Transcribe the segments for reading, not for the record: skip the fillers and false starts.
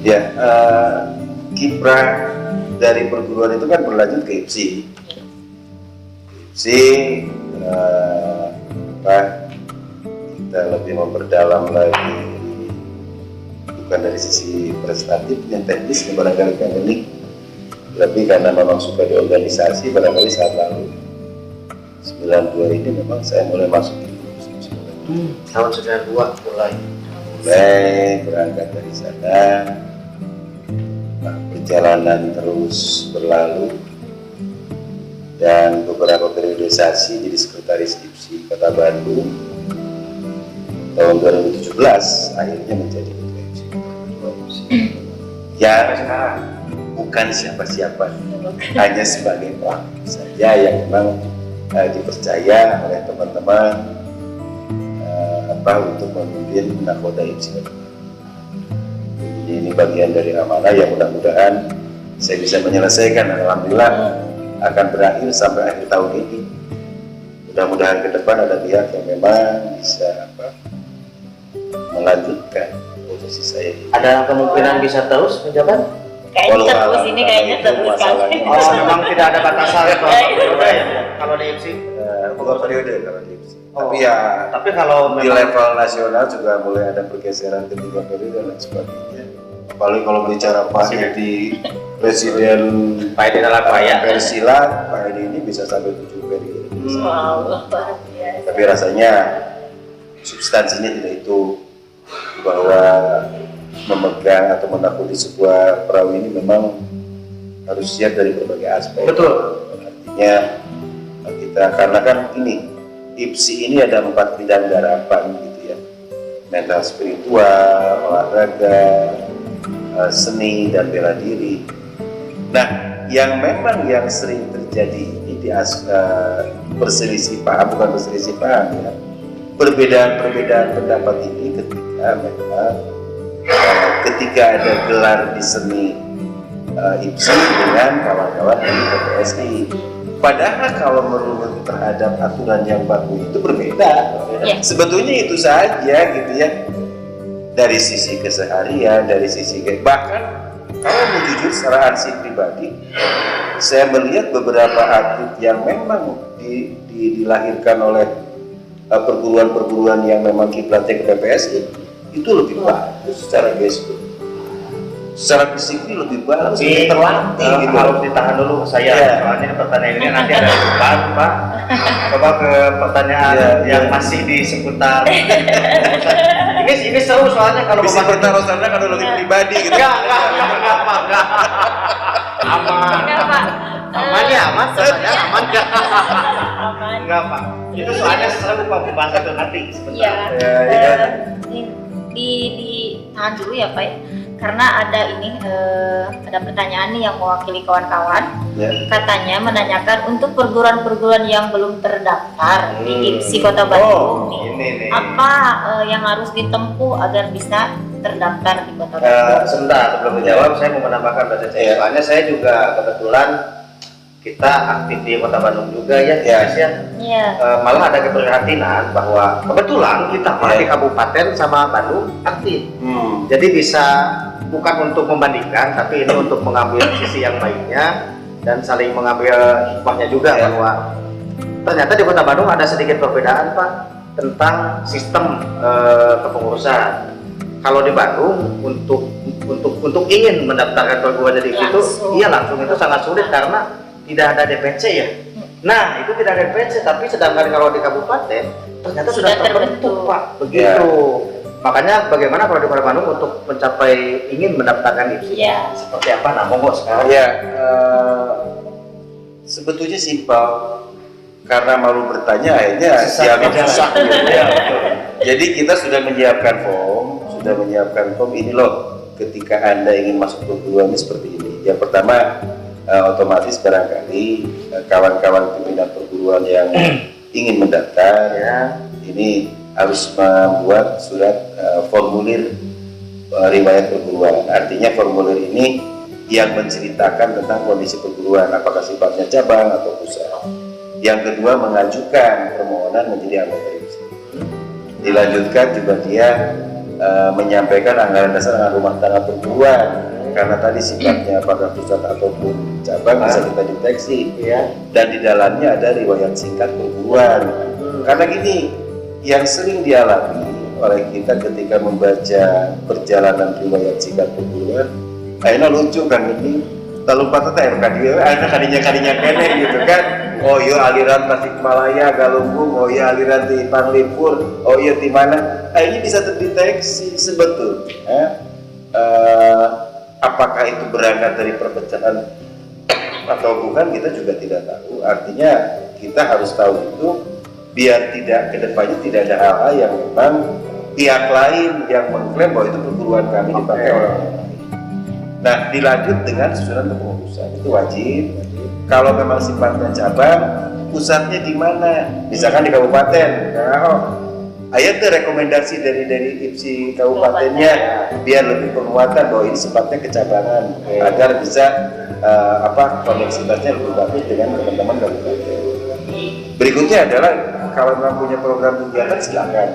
Ya, kiprah dari perguruan itu kan berlanjut ke IPSI. Kita lebih memperdalam lagi, bukan dari sisi prestatif yang teknis, barangkali akademik, lebih karena memang suka di organisasi. Barangkali saat lalu 92 ini memang saya mulai masuk di tahun 92 mulai berangkat dari sana. Perjalanan terus berlalu dan beberapa periodisasi jadi sekretaris IPSI Kota Bandung. Tahun 2017 akhirnya menjadi ketua IPSI yang bukan siapa-siapa, hanya sebagai pelaku saja yang memang dipercaya oleh teman-teman untuk memimpin nakoda IPSI. Ini bagian dari amanah yang mudah-mudahan saya bisa menyelesaikan. Alhamdulillah akan berakhir sampai akhir tahun ini. Mudah-mudahan ke depan ada pihak yang memang bisa melanjutkan posisi saya. Ada kemungkinan bisa terus menjabat? Kayaknya terus ini kayaknya terus kan. Oh, memang tidak ada batasan periode ya kalau di IPSI? Bukan periode kalau di IPSI. Tapi kalau di level nasional juga mulai ada pergeseran ke 3 periode dan sebagainya. Apalagi kalau bicara Pak Edi Presiden Pak Edi dalam Persila, Pak Edi ini bisa sampai 7 periode. Tapi rasanya substansinya tidak itu, bahwa memegang atau menakuti sebuah perahu ini memang harus siap dari berbagai aspek. Betul. Artinya kita, karena kan ini IPSI ini ada 4 bidang garapan gitu ya, mental spiritual, olahraga, seni, dan bela diri. Nah, yang memang yang sering terjadi ini di perselisih paham, bukan perselisih paham ya, perbedaan pendapat ini ketika memang ketika ada gelar di seni IPSI dengan kawan-kawan dari PPSI. Padahal kalau menurut terhadap aturan yang baku itu berbeda. Sebetulnya itu saja gitu ya. Dari sisi keseharian, dari sisi bahkan kalau mau jujur secara ansih pribadi, saya melihat beberapa atlet yang memang dilahirkan oleh perguruan-perguruan yang memang kiblatnya ke PPSI itu lebih bagus secara gestur, secara fisik lebih bagus, lebih terlatih gitu. Harus ditahan dulu saya, soalnya pertanyaan ini nanti ada depan Pak. Coba ke pertanyaan yang masih di seputar ini seru soalnya kalau bisa bertaruhannya kalau lebih pribadi gitu. Enggak. Aman ya, aman soalnya aman enggak? Enggak Pak. Itu soalnya seru Pak, pembahasan itu nanti sebentar. Ditahan dulu ya Pak ya. Karena ada ada pertanyaan nih yang mewakili kawan-kawan. Katanya menanyakan untuk perguruan-perguruan yang belum terdaftar di IPSI Kota Bandung nih. Apa yang harus ditempuh agar bisa terdaftar di Kota Bandung? Sebentar, sebelum menjawab saya mau menambahkan bahasa saya. Soalnya saya juga kebetulan kita aktif di Kota Bandung juga ya. Malah ada keprihatinan bahwa kebetulan kita di kabupaten sama Bandung aktif. Jadi bisa bukan untuk membandingkan, tapi ini untuk mengambil sisi yang baiknya dan saling mengambil hikmahnya juga bahwa ternyata di Kota Bandung ada sedikit perbedaan Pak tentang sistem kepengurusan. Kalau di Bandung untuk ingin mendaftarkan perguruan tinggi itu, iya langsung itu sangat sulit karena tidak ada DPC ya. Nah itu tidak ada DPC, tapi sedangkan kalau di kabupaten ternyata sudah terbentuk Pak, begitu. Makanya bagaimana kalau di Kota Bandung untuk mencapai ingin mendaftarkan IPSI seperti apa? Nah monggo sekarang. Ya, sebetulnya simpel, karena malu bertanya akhirnya dianggap susah gitu ya. Jadi kita sudah menyiapkan form, ini loh ketika Anda ingin masuk perguruan ini seperti ini. Yang pertama otomatis barangkali kawan-kawan pimpinan perguruan yang ingin mendaftar ini harus membuat surat formulir riwayat perguruan. Artinya formulir ini yang menceritakan tentang kondisi perguruan, apakah sifatnya cabang atau pusat. Yang kedua, mengajukan permohonan menjadi anggota IPSI. Dilanjutkan juga dia menyampaikan anggaran dasar anggaran rumah tangga perguruan, karena tadi sifatnya apakah pusat ataupun cabang bisa kita deteksi. Dan di dalamnya ada riwayat singkat perguruan. Karena gini, yang sering dialami oleh kita ketika membaca perjalanan riwayat singkat perguruan, akhirnya lucu kan ini, lalu patah RKD, akhirnya kadinya kene gitu kan. Oh iya aliran Tasikmalaya, Galunggung, oh iya aliran di Panglipur, oh iya di mana? Ini bisa terdeteksi sebetulnya. Apakah itu berangkat dari perpecahan atau bukan, kita juga tidak tahu. Artinya kita harus tahu itu biar tidak kedepannya tidak ada hal-hal yang memang pihak lain yang mengklaim bahwa itu perguruan kami dipakai orang lain. Nah, dilanjut dengan susunan kepengurusan itu wajib. Kalau memang sifatnya cabang, pusatnya di mana? Misalkan di kabupaten. Ayat rekomendasi dari IPSI kabupatennya biar lebih penguatan bahwa ini sifatnya kecabangan agar bisa koneksitasnya lebih bagus dengan teman-teman kabupaten. Berikutnya adalah kalau memang punya program kegiatan silakan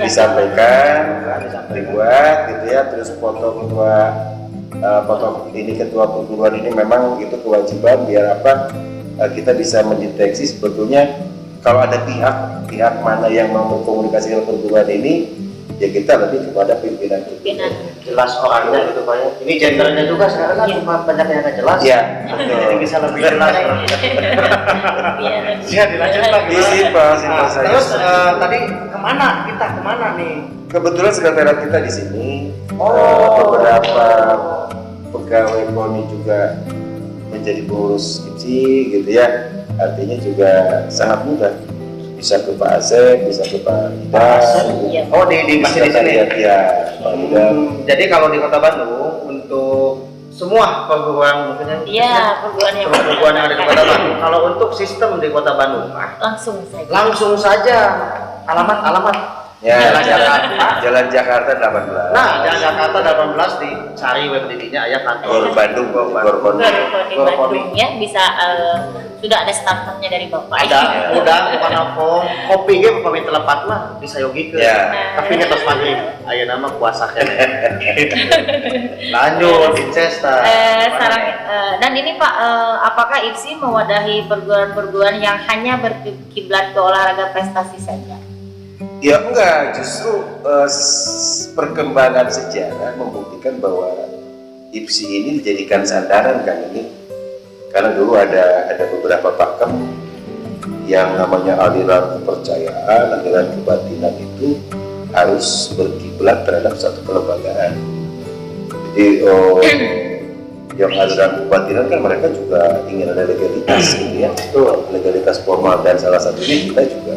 disampaikan, dibuat gitu ya, terus foto ketua perguruan ini memang itu kewajiban biar kita bisa mendeteksi sebetulnya kalau ada pihak mana yang mau berkomunikasi dengan perguruan ini, ya kita lebih kepada pimpinan. Jelas orangnya gitu Pak ya. Ini gendernya juga sekarang kan cuma banyak yang nggak jelas. Iya. Jadi bisa lebih jelas. Ya dilanjut lagi. Simpel saja. Terus tadi kemana nih? Kebetulan sekretariat kita di sini. Beberapa pegawai KONI juga menjadi pengurus IPSI gitu ya. Artinya juga sangat mudah. Bisa ke Pak Asep, bisa ke Pak Ida. Oh masih di sini ya Pak Ida. Jadi kalau di Kota Bandung untuk semua perguruan maksudnya perguruan yang ada di Kota Bandung. Kalau untuk sistem di Kota Bandung langsung saja alamat Jalan Jakarta 18. Nah, Jalan Jakarta 18 dicari webdirinya ayat kantor Bandung Bandung ya, bisa sudah ada starternya dari Bapak. Udah mana kopi ge pamit telepat mah disayogikeun. Tapi ngetos maghrib aya nama puasa kene. Lanjut Incesta. Dan ini Pak, apakah IPSI mewadahi perguruan-perguruan yang hanya berkiblat ke olahraga prestasi saja? Ya enggak, justru perkembangan sejarah membuktikan bahwa IPSI ini dijadikan sandaran kan ini. Karena dulu ada beberapa pakem yang namanya aliran kepercayaan, aliran kebatinan itu harus berkiblat terhadap satu kelembagaan. Jadi yang aliran kebatinan kan mereka juga ingin ada legalitas gitu ya. Legalitas formal, dan salah satunya kita juga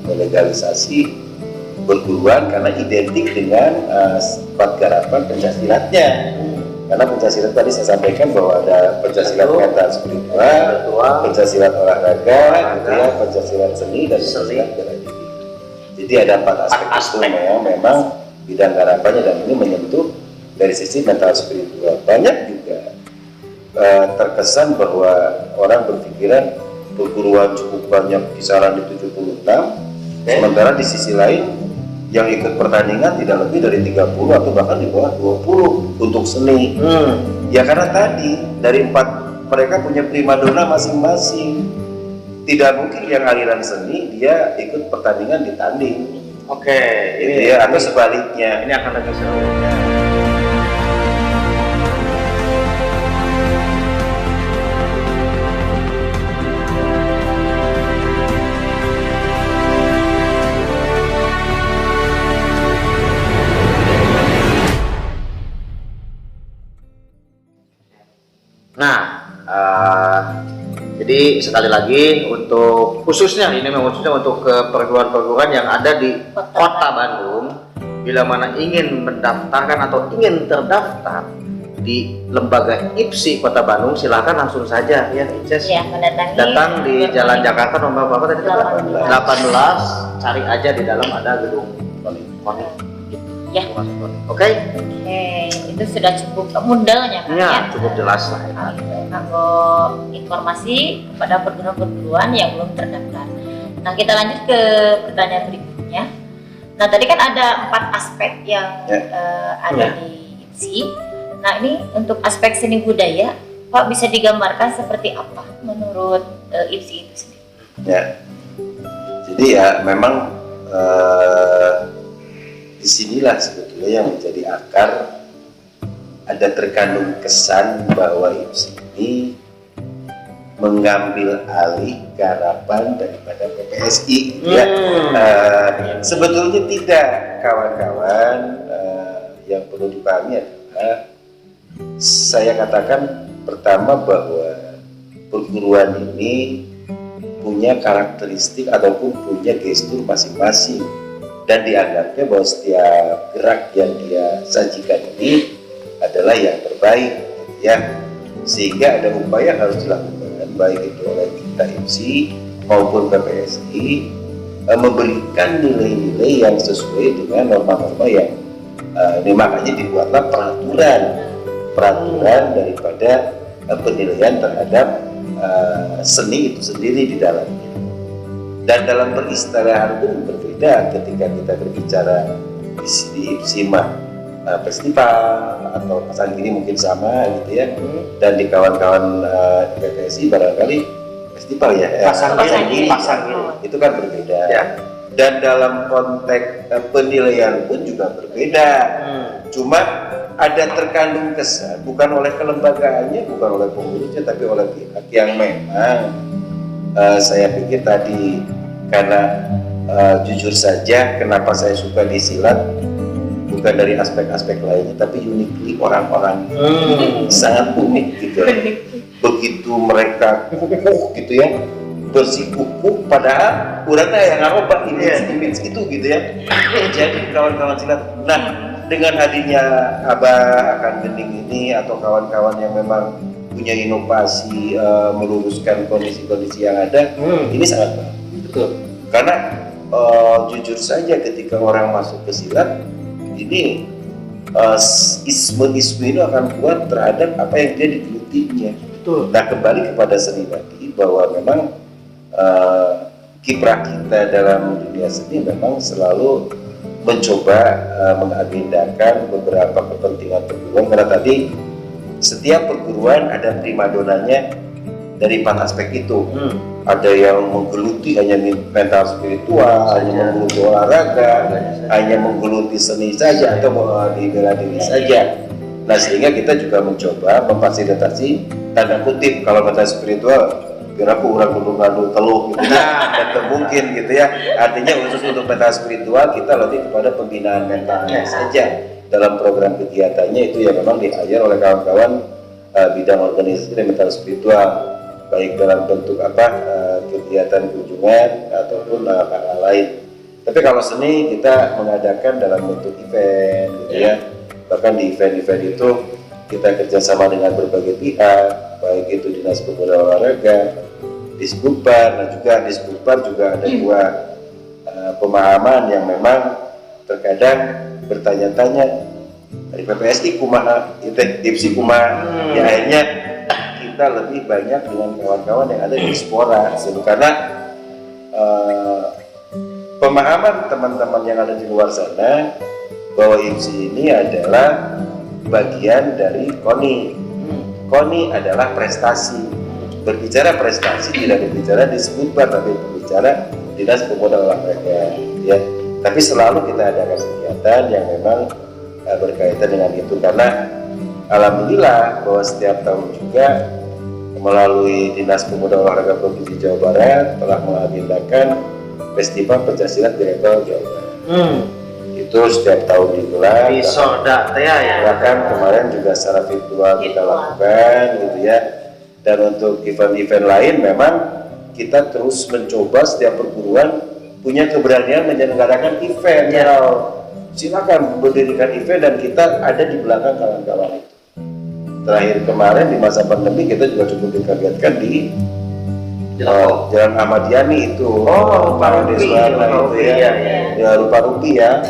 melegalisasi perguruan karena identik dengan sifat garapan Pencaksilatnya. Karena Pencaksilat tadi saya sampaikan bahwa ada Pencaksilat mental spiritual, Pencaksilat olahraga, gitu ya, Pencaksilat seni, dan Pencaksilat bela diri. Jadi ada 4 aspek itu memang bidang garapannya, dan ini menyentuh dari sisi mental spiritual. Banyak juga terkesan bahwa orang berpikiran perguruan cukup banyak, kisaran di 76, sementara di sisi lain yang ikut pertandingan tidak lebih dari 30 atau bahkan di bawah 20 untuk seni. Ya karena tadi dari 4 mereka punya primadona masing-masing. tidak mungkin yang aliran seni dia ikut pertandingan di tanding. Oke, Gitu ya, atau sebaliknya. ini akan lebih seru ya. Nah, jadi sekali lagi untuk khususnya ini memang khususnya untuk ke perguruan-perguruan yang ada di Kota Bandung, bila mana ingin mendaftarkan atau ingin terdaftar di lembaga IPSI Kota Bandung, silakan langsung saja ya, Inces. Ya, mendatangi. Datang di Jalan Jakarta nomor berapa tadi? 18. Cari aja di dalam ada gedung KONI. Ya. Oke. Oke, itu sudah cukup modalnya kan Ya, cukup jelas lah. Kanggo informasi kepada perguruan-perguruan yang belum terdaftar. Nah, kita lanjut ke pertanyaan berikutnya. Nah, tadi kan ada 4 aspek yang ada di IPSI. Nah, ini untuk aspek seni budaya, Pak bisa digambarkan seperti apa menurut IPSI itu sendiri? Ya, jadi ya memang disinilah sebetulnya yang menjadi akar, ada terkandung kesan bahwa IPSI ini mengambil alih garapan daripada PPSI. Ya. Sebetulnya tidak, kawan-kawan. Yang perlu dipahami adalah, saya katakan pertama bahwa perguruan ini punya karakteristik ataupun punya gestur masing-masing, dan dianggapnya bahwa setiap gerak yang dia sajikan ini adalah yang terbaik, ya, sehingga ada upaya harus dilakukan baik itu oleh kita IPSI maupun PPSI memberikan nilai-nilai yang sesuai dengan norma-norma yang ini, makanya dibuatlah peraturan daripada penilaian terhadap seni itu sendiri di dalamnya. Dan dalam peristilahan pun berbeda ketika kita berbicara di IPSI festival atau pasang kiri mungkin sama gitu ya, dan di kawan-kawan PPSI barangkali festival ya, pasang kiri itu kan berbeda ya. Dan dalam konteks penilaian pun juga berbeda. Cuma ada terkandung kesan bukan oleh kelembagaannya, bukan oleh pengurusnya, tapi oleh pihak yang memang saya pikir tadi, karena jujur saja kenapa saya suka di silat bukan dari aspek-aspek lainnya, tapi uniquely orang-orang sangat unik gitu. Begitu mereka kukuh gitu ya, bersikukuh, padahal urangnya yang ngaroba image itu gitu ya. Jadi kawan-kawan silat, nah dengan hadirnya Abah akan Gending ini atau kawan-kawan yang memang punya inovasi meluruskan kondisi-kondisi yang ada, ini sangat bagus. Betul. Karena jujur saja ketika orang masuk ke silat ini isme-isme itu akan kuat terhadap apa yang dia digelutinya. Betul. Nah, kembali kepada seni tadi, bahwa memang kiprah kita dalam dunia seni memang selalu mencoba mengagendakan beberapa kepentingan perguruan, karena tadi setiap perguruan ada primadonanya dari 4 aspek itu. Ada yang menggeluti hanya mental spiritual, hanya menggeluti olahraga, hanya menggeluti seni saja atau di bela diri saja. Nah, sehingga kita juga mencoba memfasilitasi tanda kutip kalau mental spiritual kira kurang ngadu teluh gitu ya, mungkin gitu ya. Artinya khusus untuk mental spiritual kita lebih kepada pembinaan mentalnya saja. Dalam program kegiatannya itu yang memang di-hire oleh kawan-kawan bidang organisasi dan mental spiritual, baik dalam bentuk kegiatan kunjungan ataupun hal lain. Tapi kalau seni kita mengadakan dalam bentuk event gitu ya. Bahkan di event-event itu kita kerjasama dengan berbagai pihak, baik itu Dinas Pemuda Olahraga, Disbudpar, dan juga Disbudpar juga ada buah pemahaman yang memang terkadang bertanya-tanya dari PPSI kumaha, IPSI kumaha, ya akhirnya kita lebih banyak dengan kawan-kawan yang ada di diaspora, karena pemahaman teman-teman yang ada di luar sana bahwa IPSI ini adalah bagian dari KONI. KONI adalah prestasi. berbicara prestasi tidak berbicara disebutkan, tapi berbicara Dinas Pemuda Olahraga ya. Tapi selalu kita adakan kegiatan yang memang berkaitan dengan itu, karena alhamdulillah bahwa setiap tahun juga melalui Dinas Pemuda Olahraga Provinsi Jawa Barat telah mengagendakan Festival Pencaksilat di level Jawa Barat. Itu setiap tahun digelar. Di Soda ya. Bahkan kemarin juga secara virtual kita lakukan gitu ya. Dan untuk event-event lain memang kita terus mencoba setiap perguruan punya keberanian menyelenggarakan event. Ya. Silakan berdirikan event dan kita ada di belakang kawan-kawan itu. Terakhir kemarin di masa pandemi kita juga cukup dikagetkan di Jalan Ahmad Yani itu. Rupa Rupi itu ya. Ya Rupa Rupi ya.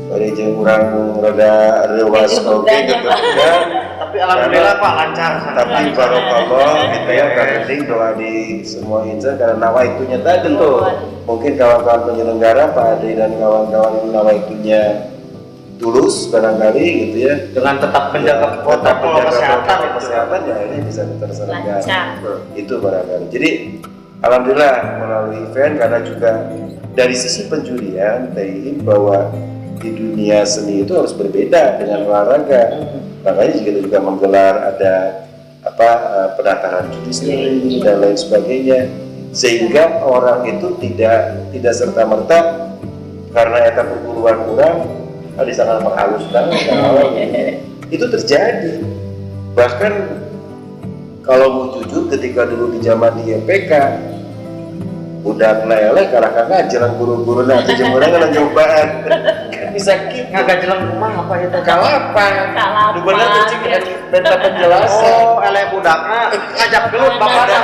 Dari orang rada rewas oke gitu ya. Tapi alhamdulillah Pak lancar. Tapi barokallah gitu ya, penting doa di semua insan karena nawaitunya tadi tuh. Mungkin kawan-kawan penyelenggara Pak Ade dan kawan-kawan nawaitunya tulus barangkali gitu ya. Dengan tetap menjaga protokol kesehatan ya ini bisa terselenggara. Itu barangkali. Jadi alhamdulillah melalui event, karena juga dari sisi penjurian tayin bahwa di dunia seni itu harus berbeda dengan olahraga. Makanya kita juga menggelar ada pendaftaran judi sendiri dan lain sebagainya, sehingga orang itu tidak serta merta karena eta perguruan kurang sangat menghaluskan itu terjadi. Bahkan kalau mau jujur, ketika dulu di zaman di YPK udah leleh karena kakak jalan guru-guru nanti jemuran kalau nyobaan kan bisa kita ngagak jalan rumah apa itu kalapan lu bener tuh cik minta penjelasan. Eleh budaknya ngajak gelut bapak ada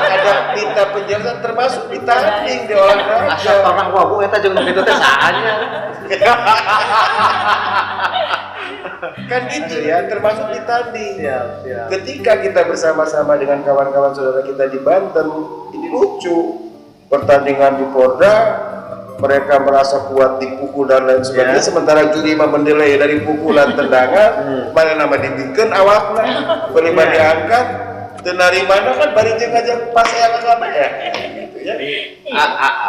minta penjelasan termasuk ditanding di olahraga. Asal orang wabu eta jeung begitu teh saanya kan gitu ya, termasuk ditanding. Siap. Ketika kita bersama-sama dengan kawan-kawan saudara kita di Banten, ini lucu. Pertandingan di Porda, mereka merasa kuat dipukul dan lain sebagainya, sementara juri menilai dari pukulan tendangan, mana nama dibikin awakna, beriman diangkat, tenari mana kan bari jeung ngajak pas yang lama ya.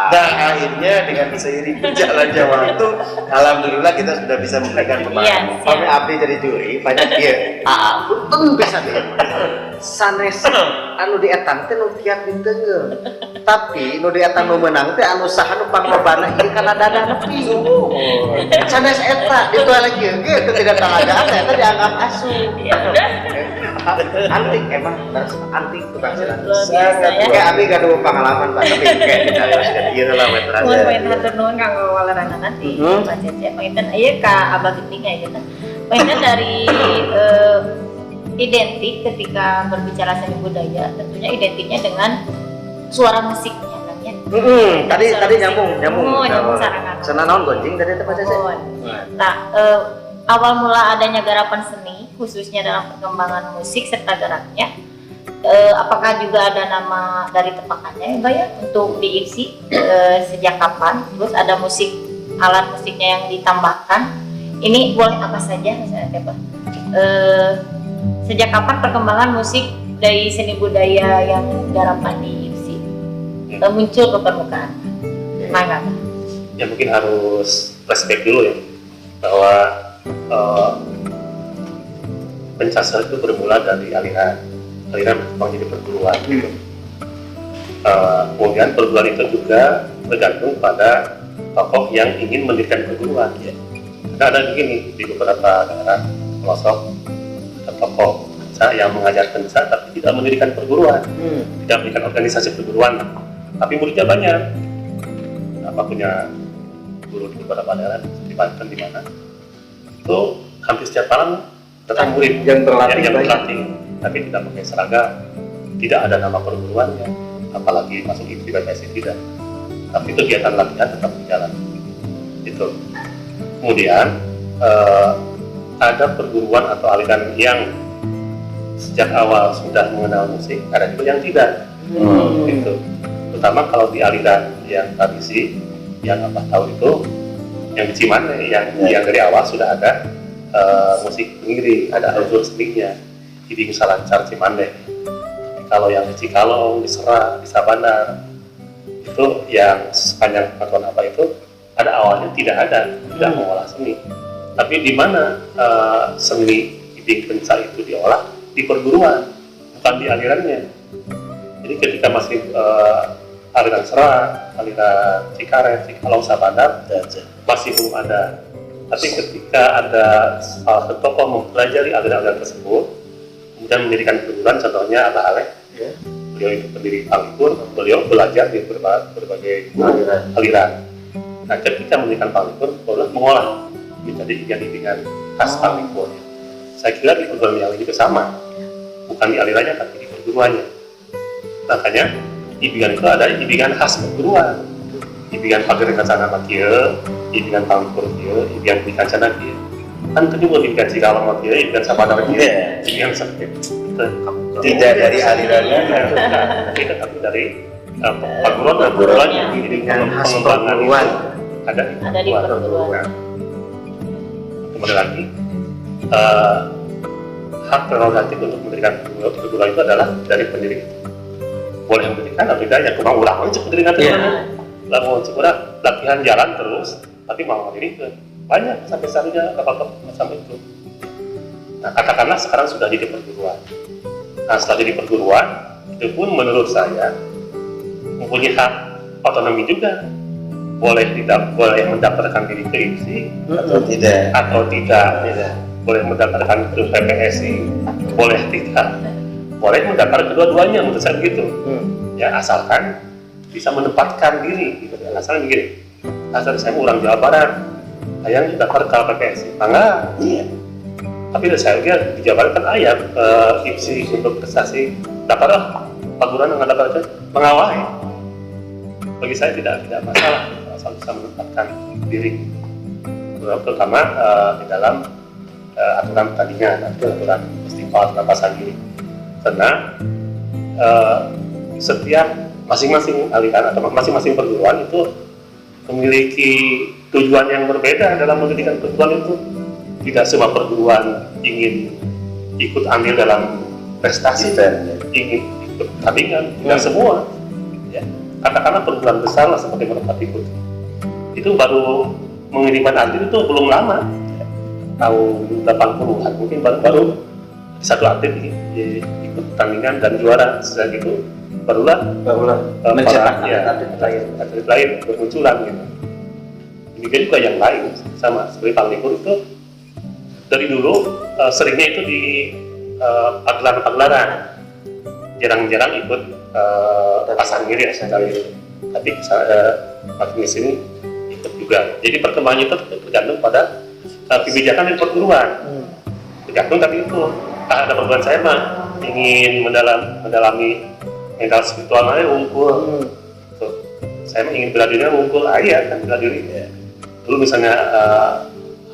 Dan akhirnya dengan seiring berjalannya waktu, alhamdulillah kita sudah bisa memberikan pemahaman. Kami abdi jadi juri banyak dia. Punten bisa dia. Sanes anu dietang teh nu kiat diteunggeul. Tapi nu dietang nu meunang teh anu saha nu panglobana ieu kana dana nepi. Sanes eta ditu lagi ge tidak taladaan eta dianggap asu. Antik emang antik tukang silat. Kayak abi gaduh pengalaman Pak, tapi kayak kita ieu lah we terakhir. Mun poin hatur nuhun kanggo walarangan nanti Pak Cece. Pointen ieu ka Abah Gending ya gitu. Pointen dari identik ketika berbicara seni budaya, tentunya identiknya dengan suara musiknya kan ya. Tadi nyambung sarangan. Sana naon gonjing tadi teh Pak Cece. Nah, awal mula adanya garapan seni khususnya dalam perkembangan musik serta geraknya, apakah juga ada nama dari tepakannya ya Mbak ya untuk di IPSI, sejak kapan, terus ada alat musiknya yang ditambahkan, ini boleh apa saja misalnya Mbak, sejak kapan perkembangan musik dari seni budaya yang garapan di IPSI muncul ke permukaan? Mangga. Ya mungkin harus flashback dulu ya, bahwa Pencaksilat itu bermula dari aliran berkembang jadi perguruan. Kemudian perguruan itu juga bergantung pada tokoh yang ingin mendirikan perguruan. Ya. Karena ada begini di beberapa daerah pelosok, ada tokoh penca yang mengajar penca tapi tidak mendirikan perguruan, tidak mendirikan organisasi perguruan, tapi muridnya banyak. Apa punya guru di beberapa daerah di Banten di mana? Itu hampir setiap malam datang murid yang berlatih, tapi tidak pakai seragam, tidak ada nama perguruannya, apalagi masuk IPSI BPSI tidak. Tapi kegiatan latihan tetap berjalan. Itu. Kemudian ada perguruan atau aliran yang sejak awal sudah mengenal musik, ada juga yang tidak. Itu. Terutama kalau di aliran yang tradisi, yang apa tahu itu, yang di Cimande, yang dari awal sudah ada musik sendiri, ada unsur seninya. Jadi misalnya Cimande, Kalau yang di Cikalong, di Serang, di Sabandar itu yang sepanjang pengetahuan apa itu ada awalnya tidak mengolah seni. Tapi di mana seni ibing kenca itu diolah di perguruan, bukan di alirannya. Jadi ketika masih aliran Serang, aliran Cikaret, Cikalong, Sabandar masih belum ada. Tapi ketika ada salah satu tokoh mempelajari aliran-aliran tersebut, kemudian mendirikan perguruan, contohnya Abah Alek, beliau itu pendiri Palikur, beliau belajar di berbagai aliran. Nah, ketika mendirikan Palikur, beliau mengolah menjadi ibingan-ibingan khas Palikur. Saya kira di perguruan yang lain juga sama, bukan di alirannya tapi di perguruannya. Makanya ibingan itu ada ibingan khas perguruan, ibingan pagar kancana makia, ibingan Palikur kia, ibingan di kancana kia. Kan itu juga ibingan Cikalong makia, ibingan Sabandar kia, ibingan seperti tidak dari alirannya, tapi dari perguruan-perguruannya. Jadi pengembangan itu ada di perguruan. Kemudian lagi hak prerogatif untuk mendirikan perguruan itu adalah dari pendiri itu. Boleh mendirikan atau tidak, ya kurang ulang aja mendirikan perguruan. Lalu kurang latihan jalan terus, tapi mau mendirikan banyak sampai saatnya kapal sampai itu. Nah, katakanlah sekarang sudah jadi perguruan. Nah, setelah jadi perguruan, itu pun menurut saya mempunyai hak otonomi juga. Boleh mendaftarkan diri ke IPSI atau tidak. Boleh mendaftarkan ke PPSI, boleh tidak. Boleh mendaftar kedua-duanya, menurut saya begitu. Ya, asalkan bisa menempatkan diri gitu. Asalkan begini, asal saya orang Jawa Barat, saya daftar ke PPSI, enggak? Iya. Tapi saya lihat di Jawa Barat kan ayat IPSI untuk prestasi daftar perguruan yang daftar mengawali. Bagi saya tidak masalah asal bisa menempatkan diri, terutama di dalam aturan pertandingan, aturan festival, aturan pasar diri. Karena setiap masing-masing aliran atau masing-masing perguruan itu memiliki tujuan yang berbeda dalam mendirikan perguruan itu. Tidak semua perguruan ingin ikut andil dalam prestasi, ingin ikut pertandingan, tidak semua. Ya. Katakanlah perguruan besar lah seperti Merpati Putih, itu baru mengirimkan atlet itu belum lama, tahun 80-an mungkin baru satu atlet ikut pertandingan dan juara. Setelah itu barulah mencetak atlet lain bermunculan gitu. Demikian juga yang lain sama seperti Palikur itu dari dulu seringnya itu di pagelaran-pagelaran, jarang-jarang ikut pasar ngiri sekali. Tapi makin di sini ikut juga. Jadi perkembangannya itu tergantung pada kebijakan dari perguruan. Tergantung tadi itu. Ada perguruan saya mah ingin mendalami mental spiritualnya unggul. Saya mah ingin bela dirinya unggul, iya kan bela diri. Dulu misalnya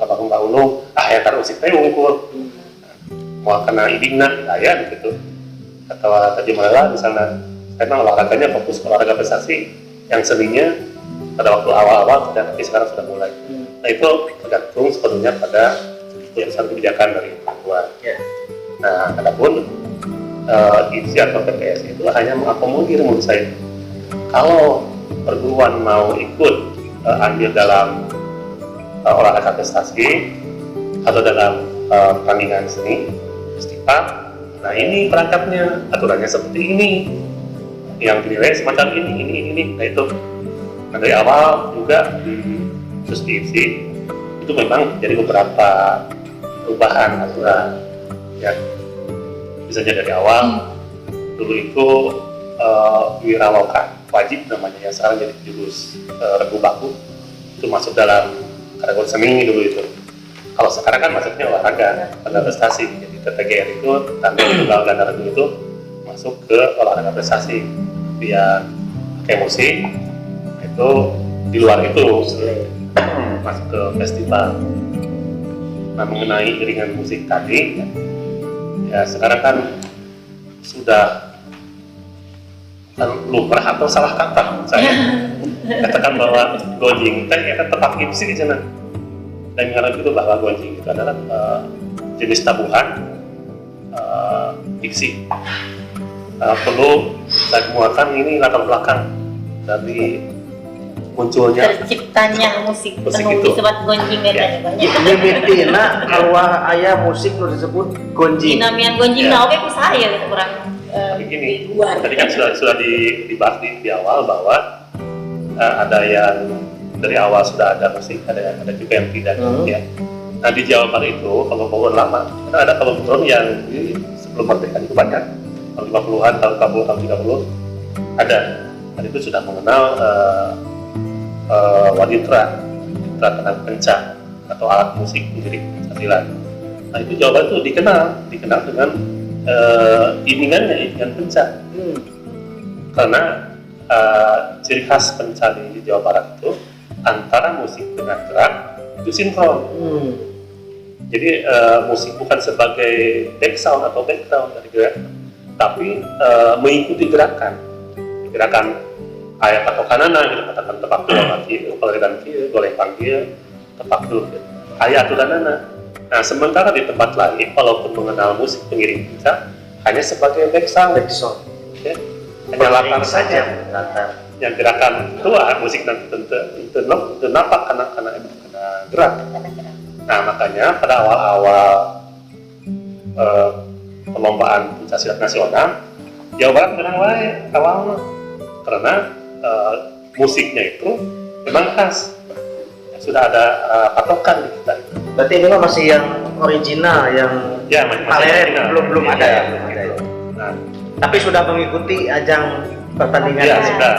Mbak Ulung, yang taruh usik teh unggul. Mau kena ibingna, ya gitu. Atau tadi malah misalnya saya memang olahraganya fokus olahraga prestasi, yang seninya pada waktu awal-awal tapi sekarang sudah mulai. Nah itu tergantung sepenuhnya pada kebijakan dari perguruan. Nah, adapun IPSI atau PPSI itu hanya mengakomodir menurut saya. Kalau perguruan mau ikut andil dalam olahraga prestasi atau dalam pertandingan seni, festival, nah ini perangkatnya, aturannya seperti ini, yang dinilai semacam ini. Nah itu, nah, dari awal juga di IPSI itu memang jadi beberapa perubahan aturan, ya. Misalnya dari awal dulu itu wiraloka wajib namanya, ya sekarang jadi jurus regu baku itu masuk dalam kategori seni dulu itu. Kalau sekarang kan masuknya olahraga prestasi, jadi TTGR itu tanda tunggal ganda regu itu masuk ke olahraga prestasi. Dia pakai musik itu di luar itu masuk ke festival. Nah, mengenai iringan musik tadi, ya sekarang kan sudah lumrah atau salah kata saya katakan bahwa gonjing teh ya tetap IPSI di sana. Dan mengarang itu bahwa gonjing itu adalah jenis tabuhan IPSI. perlu saya kemukakan ini latar belakang dari munculnya terciptanya musik itu. disebut gonjing Ya. banyak. Di Betina kalau ayah musik lu disebut gonjing. Dinamian gonjing Ya. nah oke ku saya gitu kurang begini. luar. Tadi kan sudah dibahas di awal bahwa ada yang dari awal sudah ada musik, ada juga yang tidak. Ya. Nah di Jawa Barat itu kalau pohon lama, ada kalau pohon yang sebelum merdeka itu banyak, tahun 50-an, tahun 40, tahun 30 ada. Dan itu sudah mengenal waditra tenang pencak atau alat musik menjadi pencaksilat. Nah itu Jawa Barat itu dikenal dengan iringan pencak. Karena ciri khas pencak di Jawa Barat itu antara musik dengan gerak itu sinkron. Jadi musik bukan sebagai back sound atau background dari gerak, tapi mengikuti gerakan ayat atau kanana gitu, katakan tepak dulu kaki, golekan kiri, golekan kiri, tepak dulu gitu. Ayat atau kanana. Nah sementara di tempat lain, walaupun mengenal musik pengiring pencak hanya sebagai back sound, ya. Hanya latar saja. Yang gerakan tua musik nanti tentu nampak karena gerak. Nah makanya pada awal-awal perlombaan pencaksilat nasional Jawa Barat menang wae awalnya karena musiknya itu memang khas, sudah ada patokan di kita. Berarti ini mah masih yang original, yang Ya, masih Palere belum ada ya. Nah, Tapi sudah mengikuti ajang pertandingan. ya ini. sudah.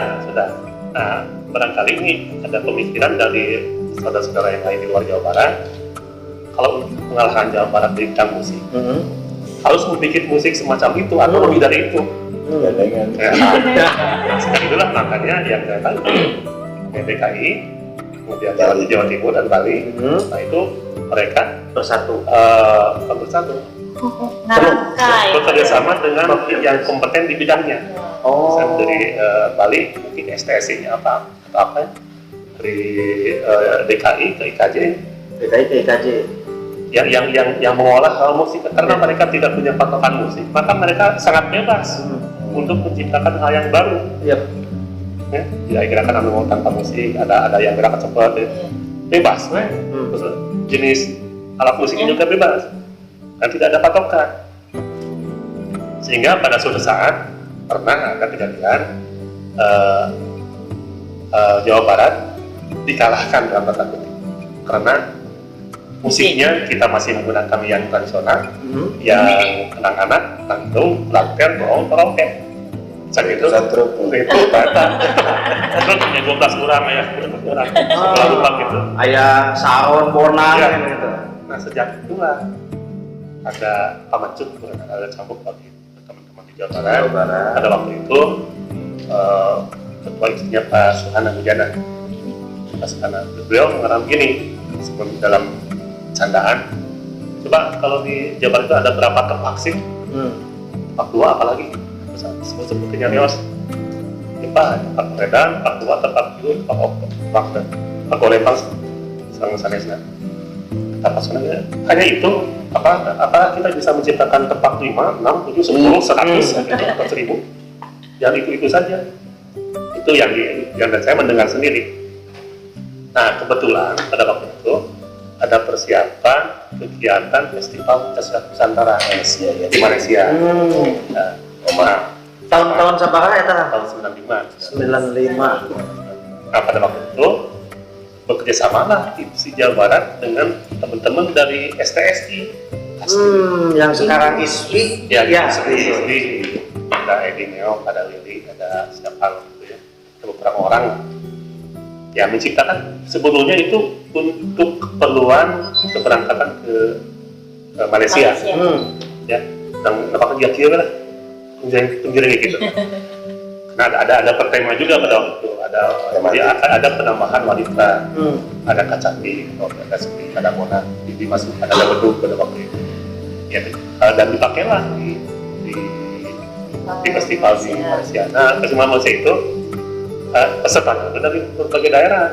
Nah, barangkali ini ada pemikiran dari saudara-saudara yang lain di luar Jawa Barat. Kalau untuk mengalahkan Jawa Barat di bidang musik, harus membuat musik semacam itu atau lebih dari itu. Nah, itulah makanya yang saya tahu DKI, kemudian Jawa Timur dan Bali, nah itu mereka Bersatu. bersatu. Ngarangkai. Bekerja sama dengan yang kompeten di bidangnya. Misalnya dari Bali mungkin STSI-nya apa atau apa ya? Dari DKI ke IKJ. DKI ke IKJ. Yang mengolah hal musik karena mereka tidak punya patokan musik, maka mereka sangat bebas untuk menciptakan hal yang baru. Iya. Ya, tidak gerakan anu tanpa musik, ada yang gerakan cepat, ya. Bebas, Terus jenis alat musiknya juga bebas dan tidak ada patokan. Sehingga pada suatu saat pernah ada kejadian Jawa Barat dikalahkan dalam tanda kutip karena musiknya kita masih menggunakan yang tradisional, yang anak-anak, tanggung, pelanggan, trompet. Saat itu bata. Terus punya 12 orang ya, 12 orang. Setelah lupa gitu. Ayah Saon, Bonang, Ya. gitu. Nah sejak itulah ada pamacut, ada campur bagi teman-teman di Jawa Barat. Pada waktu itu ketua istrinya Pak Suhana Mujana. Pak Suhana, beliau mengarang gini seperti dalam candaan. Coba kalau di Jawa Barat itu ada berapa tepak sih? Tepak dua apalagi? Sepertinya Mios. Tepak Medan, tepak dua, tepak dua, tepak okto, tepak golempang, sang sanesna. Tepak sebenarnya hanya itu. Apa kita bisa menciptakan tepak 5, 6, 7, 10, 100 atau 1000? Yang itu saja. Itu yang dan saya mendengar sendiri. Nah kebetulan pada waktu itu ada persiapan kegiatan festival Pencaksilat Nusantara di Malaysia. Nah, Tahun-tahun sabaraha eta? tahun 95. 95. Nah pada waktu itu bekerja samalah IPSI Jawa Barat dengan teman-teman dari STSI. Yang sekarang ISPI. Ya, Ya. ISPI. Ada Edi Neo, ada Lili, ada siapa gitu ya. Ada beberapa orang ya menciptakan sebelumnya itu untuk keperluan keberangkatan ke Malaysia. Ya, dan apakah dia kira lah tunjurin gitu. Nah ada pertema juga pada waktu itu, ada penambahan wanita, ada kacati, ada sepi, ada mona, dimasuk, ada beduk pada waktu itu. Ya, dan dipakailah di festival di Malaysia. Nah festival Malaysia itu peserta dari berbagai daerah.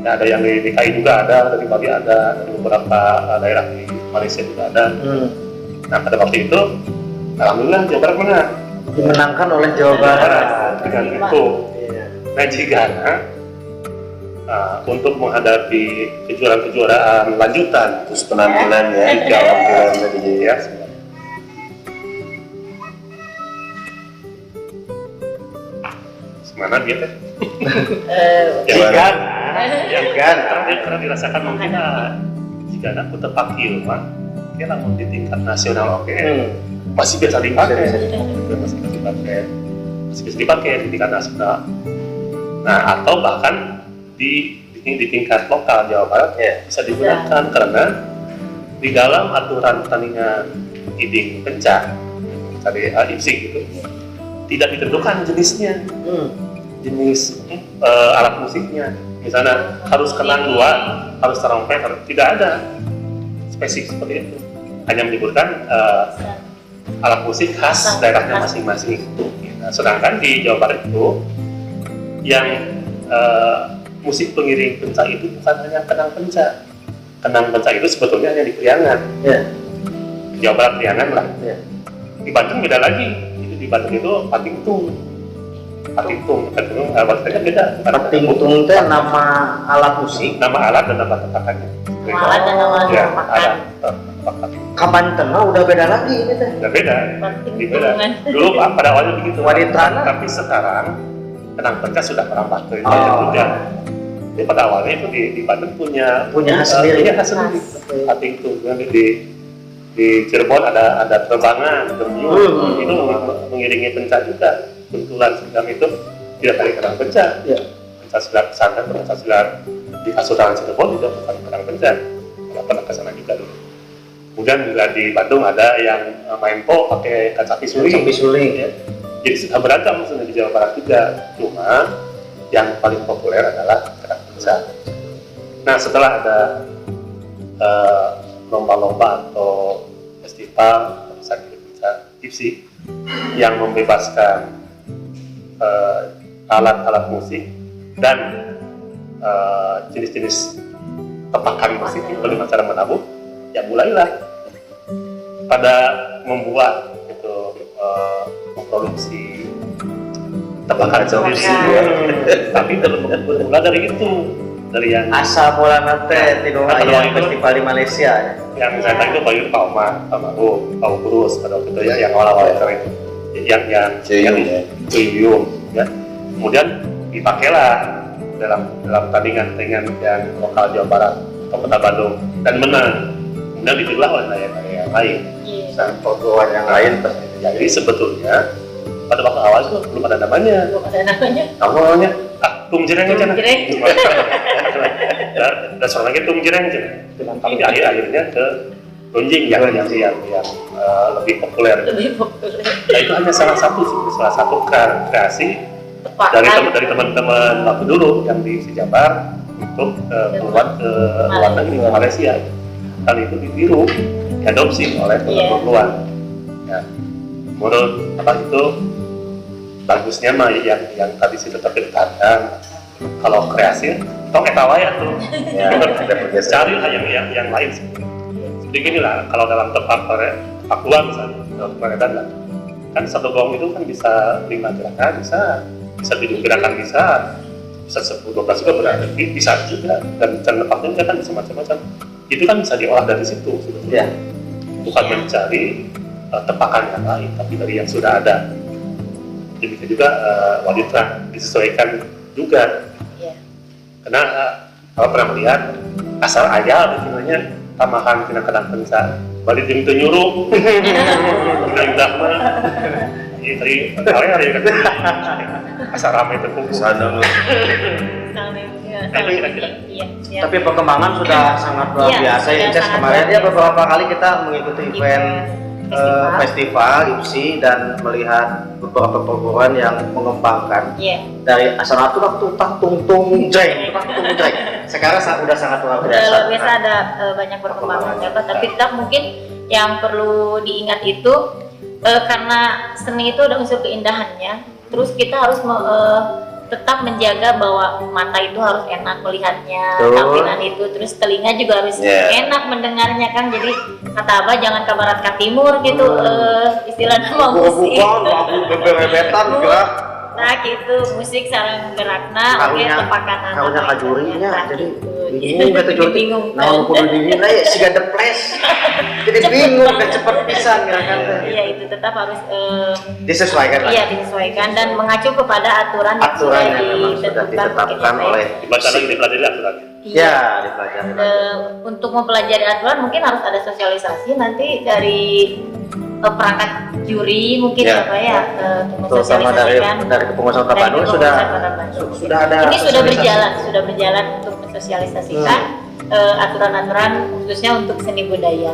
Nah, ada yang di DKI juga ada, dari Bali ada, dari beberapa daerah di Malaysia juga ada. Nah pada waktu itu Alhamdulillah Jawa Barat menang. Dimenangkan oleh Jawa Barat. Dengan itu. Nah jika untuk menghadapi kejuaraan-kejuaraan lanjutan, Terus penampilan ya, penampilan tadi ya. Mana dia teh? Ikan. Karena dirasakan mungkin jika aku terpakai mah, dia lamun di tingkat nasional oke, masih biasa dipakai, masih bisa dipakai di tingkat nasional. Nah atau bahkan di tingkat lokal Jawa Barat bisa digunakan karena di dalam aturan pertandingan iding pencak tadi IPSI gitu tidak ditentukan jenisnya. Jenis alat musiknya, misalnya harus kenang dua, harus trompet, tidak ada spesifik seperti itu. Hanya menyebutkan alat musik khas daerahnya masing-masing. Nah, sedangkan di Jawa Barat itu yang musik pengiring penca itu bukan hanya kenang penca. Kenang penca itu sebetulnya hanya di Priangan. Di Jawa Barat Priangan lah. Di Bandung beda lagi. Di Bandung itu patingtung. Bahasanya beda. Patingtung itu nama alat musik. Nama alat dan nama tetakannya. Nama alat dan nama tetakan. Kapan tenang udah beda lagi ini teh. Udah beda. Dulu pada awalnya begitu. Tapi sekarang kenang penca sudah merambah ke Indonesia juga. Jadi pada awalnya itu di Bandung punya khas sendiri. Patingtung di Cirebon ada terbangan, gemyung, itu mengiringi penca juga. Bentulan sedang itu tidak pakai kenang penca. Penca silat pesantren, penca silat di Kasultanan Cirebon juga bukan kenang penca. Kalau pernah ke sana juga dulu. Kemudian juga di Bandung ada yang main po pakai kaca pisuling. Ya. Jadi sudah beragam maksudnya di Jawa Barat juga. Cuma yang paling populer adalah kenang penca. Nah setelah ada lomba-lomba atau festival pesan penca IPSI yang membebaskan alat-alat musik dan jenis-jenis tepakan musik oleh masyarakat menabuh, ya mulailah pada membuat itu memproduksi tepakan sendiri. Tapi bermula dari itu, dari yang asa bola nate di festival di Malaysia. Yang saya tahu itu Bayu Pak Omar, Pak Maru, Pak Burus pada waktu itu ya, yang awal-awal itu. Yang Cuyung ya. Kemudian dipakailah dalam tandingan yang lokal Jawa Barat atau Kota Bandung dan menang. Kemudian dipilihlah oleh naya-naya yang lain, perguruan yang lain. Jadi sebetulnya pada waktu awal itu belum ada namanya. Namanya tung jereng aja. Dan soal lagi tung jereng aja. Tapi akhirnya ke Ronjing yang lebih populer. Nah itu hanya salah satu kreasi dari teman-teman waktu dulu yang di Jabar untuk keluar ke luar negeri ke Malaysia. Hal itu ditiru, diadopsi oleh teman-teman luar. Ya, menurut itu bagusnya mah yang tradisi tetap dipertahankan. Kalau kreasi, tong etawa ya tuh. Cari yang lain sih. Jadi gini lah, kalau dalam tepak dua misalnya, dalam peredan lah, kan satu gong itu kan bisa 5 gerakan, bisa 7 gerakan, bisa 10-12 juga berarti bisa juga, dan tepaknya kan bisa macam-macam. Itu kan bisa diolah dari situ sebetulnya. Bukan mencari tepakan yang lain, tapi dari yang sudah ada. Demikian juga wanita disesuaikan juga. Karena kalau pernah melihat asal ayah sebenarnya tambahan kena kadang penca balik yang itu nyuruh udah mah ini tadi kalian ya kan asal ramai terkumpul sana tapi perkembangan sudah sangat luar biasa ya. Kemarin ya beberapa kali kita mengikuti event festival IPSI dan melihat beberapa perguruan yang mengembangkan dari asal tung jreng. Sekarang sudah sangat luar biasa. Ada banyak perkembangan ya, tapi kita mungkin yang perlu diingat itu karena seni itu ada unsur keindahannya. Terus kita harus tetap menjaga bahwa mata itu harus enak melihatnya, Betul. tampilan itu, terus telinga juga harus enak mendengarnya kan. Jadi kata Abah jangan ke barat ke timur gitu, istilahnya mau musik. Aku beberebetan gerak. Nah gitu, musik sarang gerakna, oke tepakanan. Karunya kajurinya, jadi Gitu, bingung kata juri. bingung. Nah, kudu dinilai si gak deples. Jadi bingung dan cepet pisan gerakan. Iya itu tetap harus Disesuaikan lah. iya disesuaikan dan mengacu kepada aturan yang Aturan yang memang sudah ditentukan ditetapkan mungkin ya, Pak, oleh Dibaca lagi, dipelajari aturannya. Iya. ya dipelajari. Untuk mempelajari aturan mungkin harus ada sosialisasi nanti dari perangkat juri mungkin Ya. ya Pak ya, untuk Terutama dari kepengurusan Kota dari Bandung kepengurusan Kota Bandung. sudah ada. Ini sudah sosialisasi. berjalan untuk mensosialisasikan aturan-aturan khususnya untuk seni budaya.